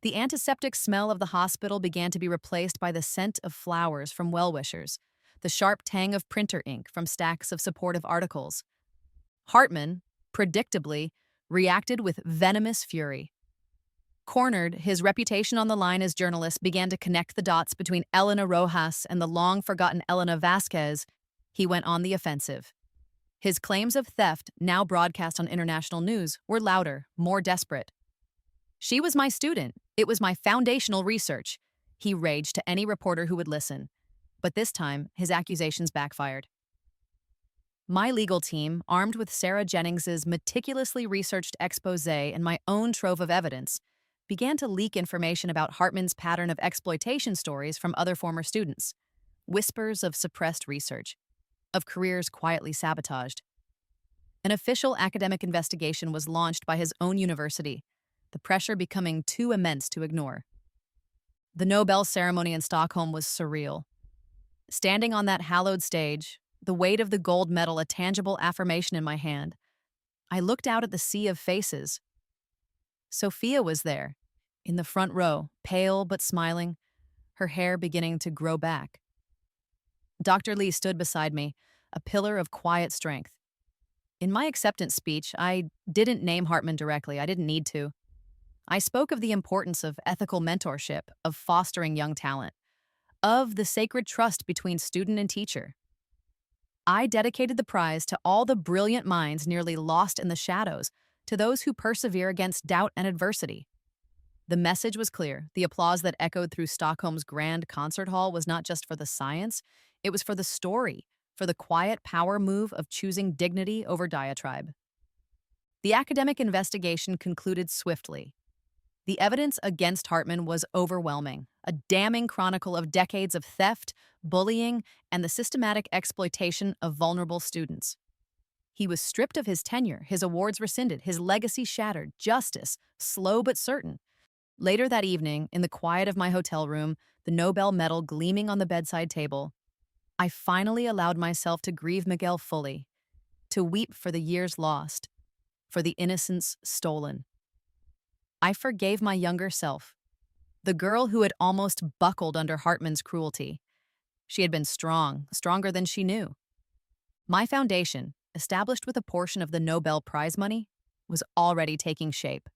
The antiseptic smell of the hospital began to be replaced by the scent of flowers from well-wishers, the sharp tang of printer ink from stacks of supportive articles. Hartman, predictably, reacted with venomous fury. Cornered, his reputation on the line as journalist began to connect the dots between Elena Rojas and the long-forgotten Elena Vasquez. He went on the offensive. His claims of theft, now broadcast on international news, were louder, more desperate. She was my student. It was my foundational research, he raged to any reporter who would listen. But this time, his accusations backfired. My legal team, armed with Sarah Jennings's meticulously researched exposé and my own trove of evidence, began to leak information about Hartman's pattern of exploitation stories from other former students, whispers of suppressed research, of careers quietly sabotaged. An official academic investigation was launched by his own university, the pressure becoming too immense to ignore. The Nobel ceremony in Stockholm was surreal. Standing on that hallowed stage, the weight of the gold medal a tangible affirmation in my hand, I looked out at the sea of faces. Sophia was there, in the front row, pale but smiling, her hair beginning to grow back. Dr. Lee stood beside me, a pillar of quiet strength. In my acceptance speech, I didn't name Hartman directly. I didn't need to. I spoke of the importance of ethical mentorship, of fostering young talent, of the sacred trust between student and teacher. I dedicated the prize to all the brilliant minds nearly lost in the shadows, to those who persevere against doubt and adversity. The message was clear. The applause that echoed through Stockholm's grand concert hall was not just for the science, it was for the story, for the quiet power move of choosing dignity over diatribe. The academic investigation concluded swiftly. The evidence against Hartman was overwhelming, a damning chronicle of decades of theft, bullying, and the systematic exploitation of vulnerable students. He was stripped of his tenure, his awards rescinded, his legacy shattered, justice, slow but certain. Later that evening, in the quiet of my hotel room, the Nobel medal gleaming on the bedside table, I finally allowed myself to grieve Miguel fully, to weep for the years lost, for the innocence stolen. I forgave my younger self, the girl who had almost buckled under Hartman's cruelty. She had been strong, stronger than she knew. My foundation, established with a portion of the Nobel Prize money, was already taking shape.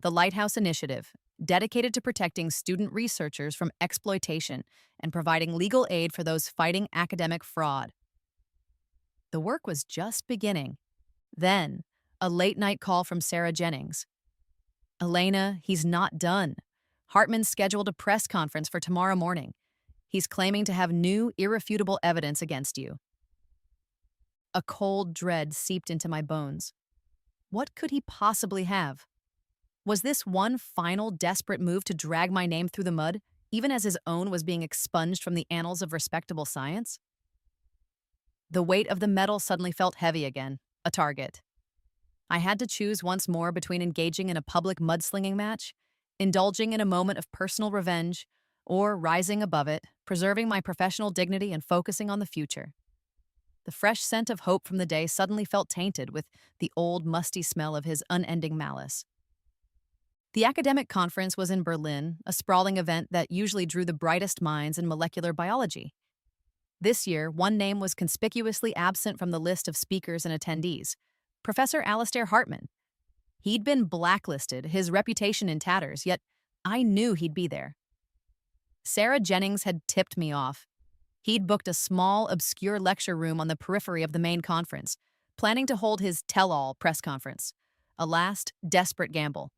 The Lighthouse Initiative, dedicated to protecting student researchers from exploitation and providing legal aid for those fighting academic fraud. The work was just beginning. Then, a late-night call from Sarah Jennings. "Elena, he's not done. Hartman scheduled a press conference for tomorrow morning. He's claiming to have new, irrefutable evidence against you." A cold dread seeped into my bones. What could he possibly have? Was this one final desperate move to drag my name through the mud, even as his own was being expunged from the annals of respectable science? The weight of the medal suddenly felt heavy again, a target. I had to choose once more between engaging in a public mudslinging match, indulging in a moment of personal revenge, or rising above it, preserving my professional dignity and focusing on the future. The fresh scent of hope from the day suddenly felt tainted with the old, musty smell of his unending malice. The academic conference was in Berlin, a sprawling event that usually drew the brightest minds in molecular biology. This year, one name was conspicuously absent from the list of speakers and attendees: Professor Alistair Hartman. He'd been blacklisted, his reputation in tatters, yet I knew he'd be there. Sarah Jennings had tipped me off. He'd booked a small, obscure lecture room on the periphery of the main conference, planning to hold his tell-all press conference. A last, desperate gamble.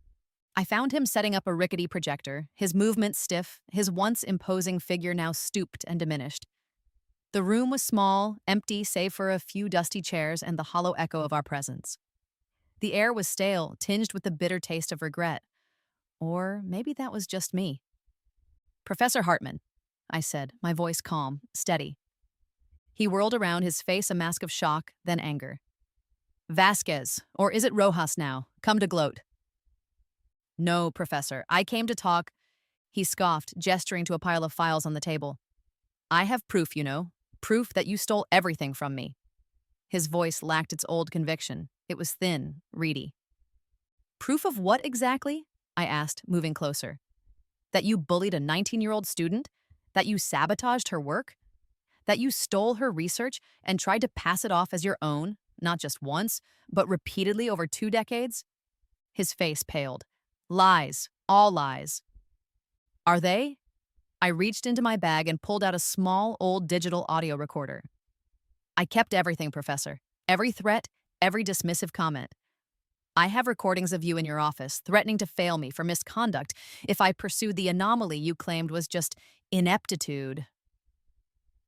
I found him setting up a rickety projector, his movements stiff, his once imposing figure now stooped and diminished. The room was small, empty save for a few dusty chairs and the hollow echo of our presence. The air was stale, tinged with the bitter taste of regret. Or maybe that was just me. "Professor Hartman," I said, my voice calm, steady. He whirled around, his face a mask of shock, then anger. Vasquez, or is it Rojas now? Come to gloat. No, Professor, I came to talk. He scoffed, gesturing to a pile of files on the table. I have proof, you know. Proof that you stole everything from me. His voice lacked its old conviction. It was thin, reedy. Proof of what exactly? I asked, moving closer. That you bullied a 19-year-old student? That you sabotaged her work? That you stole her research and tried to pass it off as your own, not just once, but repeatedly over 2 decades? His face paled. Lies, all lies. Are they? I reached into my bag and pulled out a small, old digital audio recorder. I kept everything, Professor. Every threat, every dismissive comment. I have recordings of you in your office, threatening to fail me for misconduct if I pursued the anomaly you claimed was just ineptitude.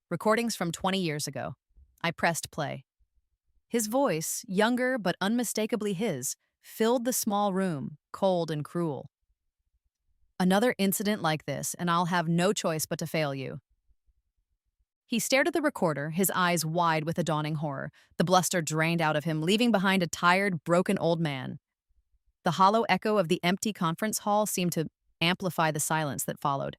Recordings from 20 years ago. I pressed play. His voice, younger but unmistakably his, filled the small room, cold and cruel. Another incident like this, and I'll have no choice but to fail you. He stared at the recorder, his eyes wide with a dawning horror. The bluster drained out of him, leaving behind a tired, broken old man. The hollow echo of the empty conference hall seemed to amplify the silence that followed.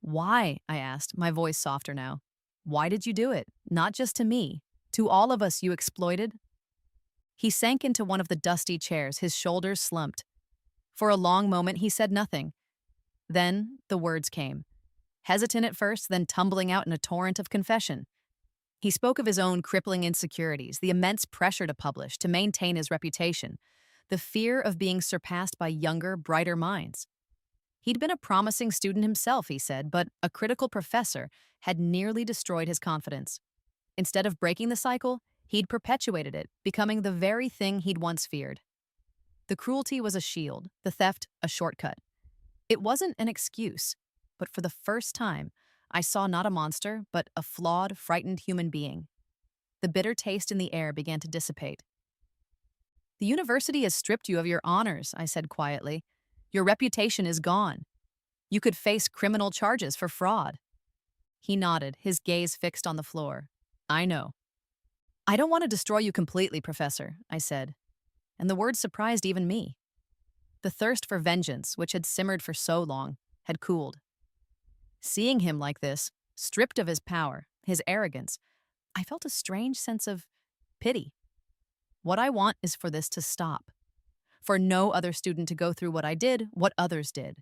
Why? I asked, my voice softer now. Why did you do it? Not just to me. To all of us you exploited? He sank into one of the dusty chairs, his shoulders slumped. For a long moment he said nothing. Then the words came. Hesitant at first, then tumbling out in a torrent of confession. He spoke of his own crippling insecurities, the immense pressure to publish, to maintain his reputation, the fear of being surpassed by younger, brighter minds. He'd been a promising student himself, he said, but a critical professor had nearly destroyed his confidence. Instead of breaking the cycle, he'd perpetuated it, becoming the very thing he'd once feared. The cruelty was a shield, the theft a shortcut. It wasn't an excuse, but for the first time, I saw not a monster, but a flawed, frightened human being. The bitter taste in the air began to dissipate. The university has stripped you of your honors, I said quietly. Your reputation is gone. You could face criminal charges for fraud. He nodded, his gaze fixed on the floor. I know. I don't want to destroy you completely, Professor, I said. And the words surprised even me. The thirst for vengeance, which had simmered for so long, had cooled. Seeing him like this, stripped of his power, his arrogance, I felt a strange sense of pity. What I want is for this to stop. For no other student to go through what I did, what others did.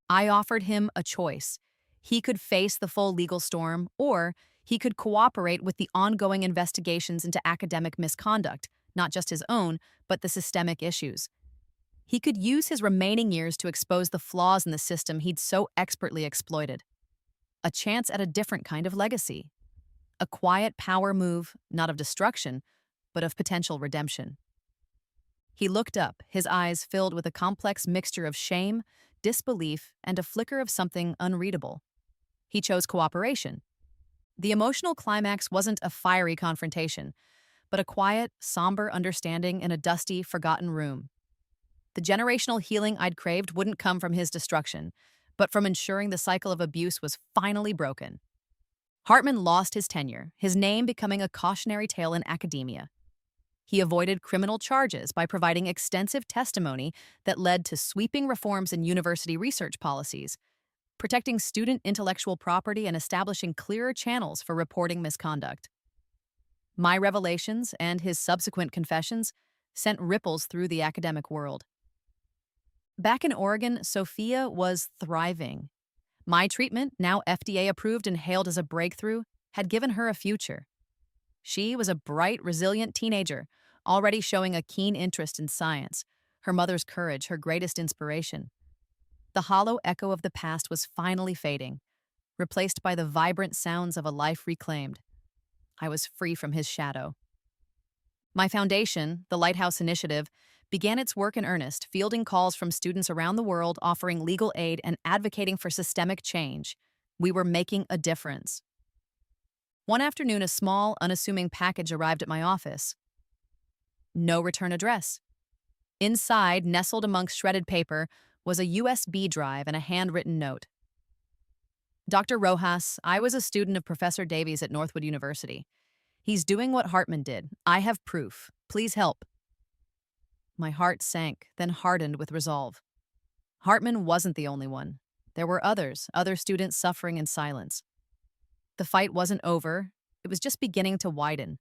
I offered him a choice. He could face the full legal storm, or he could cooperate with the ongoing investigations into academic misconduct, not just his own, but the systemic issues. He could use his remaining years to expose the flaws in the system he'd so expertly exploited. A chance at a different kind of legacy. A quiet power move, not of destruction, but of potential redemption. He looked up, his eyes filled with a complex mixture of shame, disbelief, and a flicker of something unreadable. He chose cooperation. The emotional climax wasn't a fiery confrontation, but a quiet, somber understanding in a dusty, forgotten room. The generational healing I'd craved wouldn't come from his destruction, but from ensuring the cycle of abuse was finally broken. Hartman lost his tenure, his name becoming a cautionary tale in academia. He avoided criminal charges by providing extensive testimony that led to sweeping reforms in university research policies, protecting student intellectual property and establishing clearer channels for reporting misconduct. My revelations and his subsequent confessions sent ripples through the academic world. Back in Oregon, Sophia was thriving. My treatment, now FDA approved and hailed as a breakthrough, had given her a future. She was a bright, resilient teenager, already showing a keen interest in science, her mother's courage her greatest inspiration. The hollow echo of the past was finally fading, replaced by the vibrant sounds of a life reclaimed. I was free from his shadow. My foundation, the Lighthouse Initiative, began its work in earnest, fielding calls from students around the world offering legal aid and advocating for systemic change. We were making a difference. One afternoon, a small, unassuming package arrived at my office. No return address. Inside, nestled amongst shredded paper, was a USB drive and a handwritten note. Dr. Rojas, I was a student of Professor Davies at Northwood University. He's doing what Hartman did. I have proof. Please help. My heart sank, then hardened with resolve. Hartman wasn't the only one. There were others, other students suffering in silence. The fight wasn't over. It was just beginning to widen.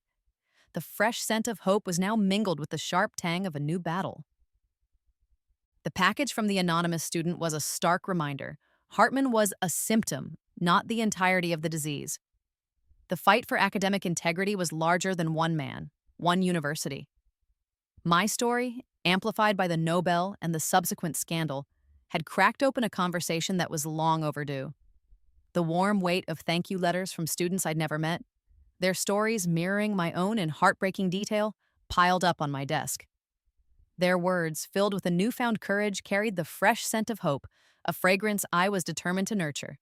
The fresh scent of hope was now mingled with the sharp tang of a new battle. The package from the anonymous student was a stark reminder. Hartman was a symptom, not the entirety of the disease. The fight for academic integrity was larger than one man, one university. My story, amplified by the Nobel and the subsequent scandal, had cracked open a conversation that was long overdue. The warm weight of thank you letters from students I'd never met, their stories mirroring my own in heartbreaking detail, piled up on my desk. Their words, filled with a newfound courage, carried the fresh scent of hope, a fragrance I was determined to nurture.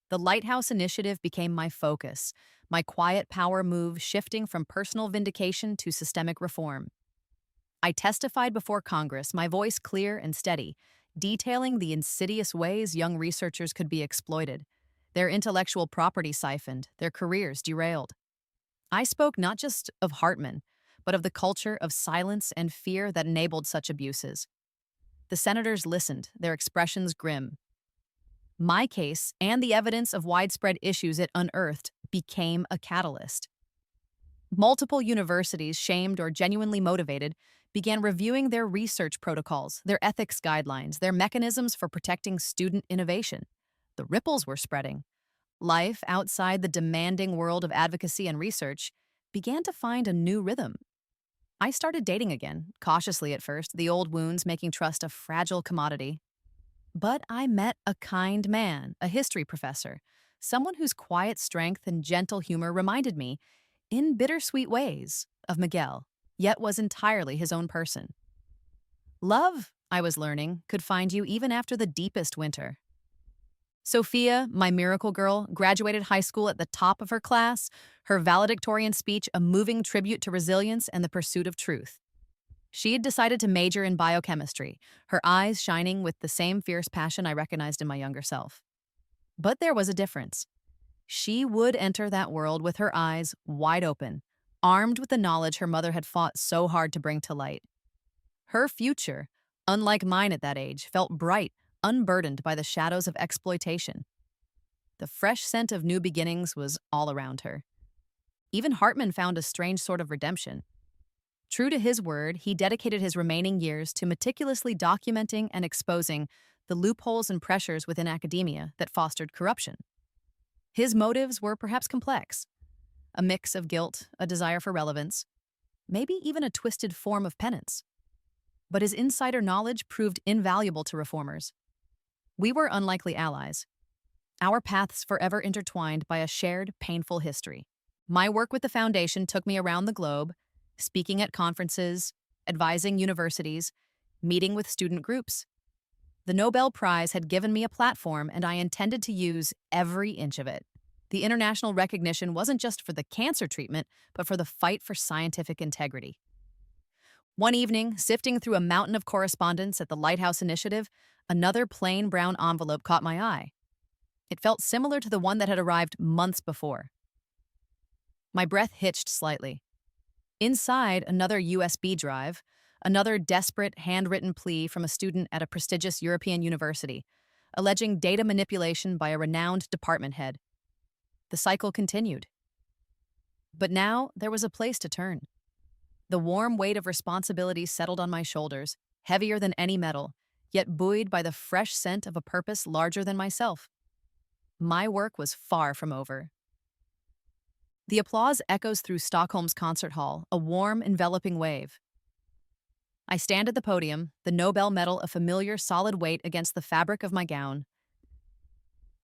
The Lighthouse Initiative became my focus, my quiet power move shifting from personal vindication to systemic reform. I testified before Congress, my voice clear and steady, detailing the insidious ways young researchers could be exploited, their intellectual property siphoned, their careers derailed. I spoke not just of Hartman, but of the culture of silence and fear that enabled such abuses. The senators listened, their expressions grim. My case and the evidence of widespread issues it unearthed became a catalyst. Multiple universities, shamed or genuinely motivated, began reviewing their research protocols, their ethics guidelines, their mechanisms for protecting student innovation. The ripples were spreading. Life outside the demanding world of advocacy and research began to find a new rhythm. I started dating again, cautiously at first, the old wounds making trust a fragile commodity. But I met a kind man, a history professor, someone whose quiet strength and gentle humor reminded me, in bittersweet ways, of Miguel, yet was entirely his own person. Love, I was learning, could find you even after the deepest winter. Sophia, my miracle girl, graduated high school at the top of her class, her valedictorian speech a moving tribute to resilience and the pursuit of truth. She had decided to major in biochemistry, her eyes shining with the same fierce passion I recognized in my younger self. But there was a difference. She would enter that world with her eyes wide open, armed with the knowledge her mother had fought so hard to bring to light. Her future, unlike mine at that age, felt bright, unburdened by the shadows of exploitation. The fresh scent of new beginnings was all around her. Even Hartman found a strange sort of redemption. True to his word, he dedicated his remaining years to meticulously documenting and exposing the loopholes and pressures within academia that fostered corruption. His motives were perhaps complex, a mix of guilt, a desire for relevance, maybe even a twisted form of penance. But his insider knowledge proved invaluable to reformers. We were unlikely allies, our paths forever intertwined by a shared, painful history. My work with the foundation took me around the globe, speaking at conferences, advising universities, meeting with student groups. The Nobel Prize had given me a platform, and I intended to use every inch of it. The international recognition wasn't just for the cancer treatment, but for the fight for scientific integrity. One evening, sifting through a mountain of correspondence at the Lighthouse Initiative, another plain brown envelope caught my eye. It felt similar to the one that had arrived months before. My breath hitched slightly. Inside, another USB drive, another desperate, handwritten plea from a student at a prestigious European university, alleging data manipulation by a renowned department head. The cycle continued. But now there was a place to turn. The warm weight of responsibility settled on my shoulders, heavier than any metal, yet buoyed by the fresh scent of a purpose larger than myself. My work was far from over. The applause echoes through Stockholm's concert hall, a warm, enveloping wave. I stand at the podium, the Nobel medal a familiar, solid weight against the fabric of my gown.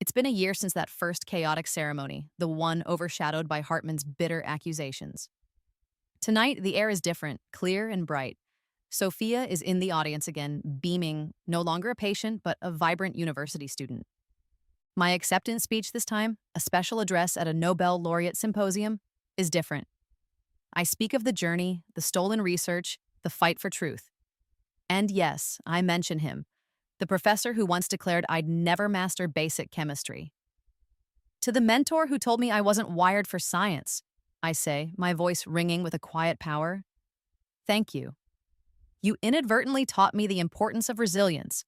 It's been a year since that first chaotic ceremony, the one overshadowed by Hartman's bitter accusations. Tonight, the air is different, clear and bright. Sophia is in the audience again, beaming, no longer a patient, but a vibrant university student. My acceptance speech this time, a special address at a Nobel laureate symposium, is different. I speak of the journey, the stolen research, the fight for truth. And yes, I mention him, the professor who once declared I'd never master basic chemistry. To the mentor who told me I wasn't wired for science, I say, my voice ringing with a quiet power, thank you. You inadvertently taught me the importance of resilience,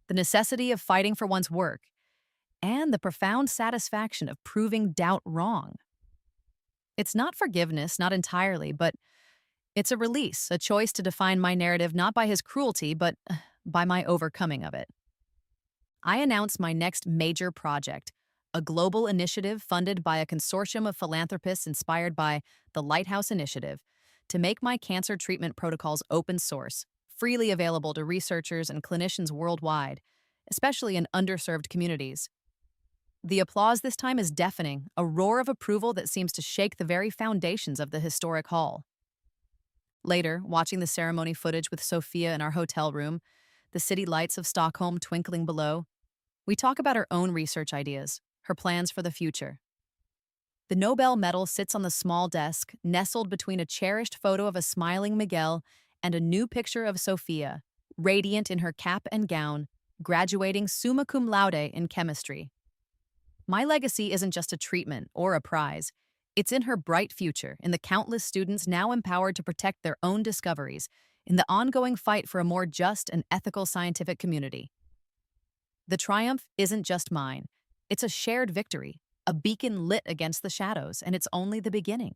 the necessity of fighting for one's work, and the profound satisfaction of proving doubt wrong. It's not forgiveness, not entirely, but it's a release, a choice to define my narrative not by his cruelty, but by my overcoming of it. I announce my next major project, a global initiative funded by a consortium of philanthropists inspired by the Lighthouse Initiative to make my cancer treatment protocols open source, freely available to researchers and clinicians worldwide, especially in underserved communities. The applause this time is deafening, a roar of approval that seems to shake the very foundations of the historic hall. Later, watching the ceremony footage with Sophia in our hotel room, the city lights of Stockholm twinkling below, we talk about her own research ideas, her plans for the future. The Nobel medal sits on the small desk, nestled between a cherished photo of a smiling Miguel and a new picture of Sophia, radiant in her cap and gown, graduating summa cum laude in chemistry. My legacy isn't just a treatment or a prize. It's in her bright future, in the countless students now empowered to protect their own discoveries, in the ongoing fight for a more just and ethical scientific community. The triumph isn't just mine. It's a shared victory, a beacon lit against the shadows, and it's only the beginning.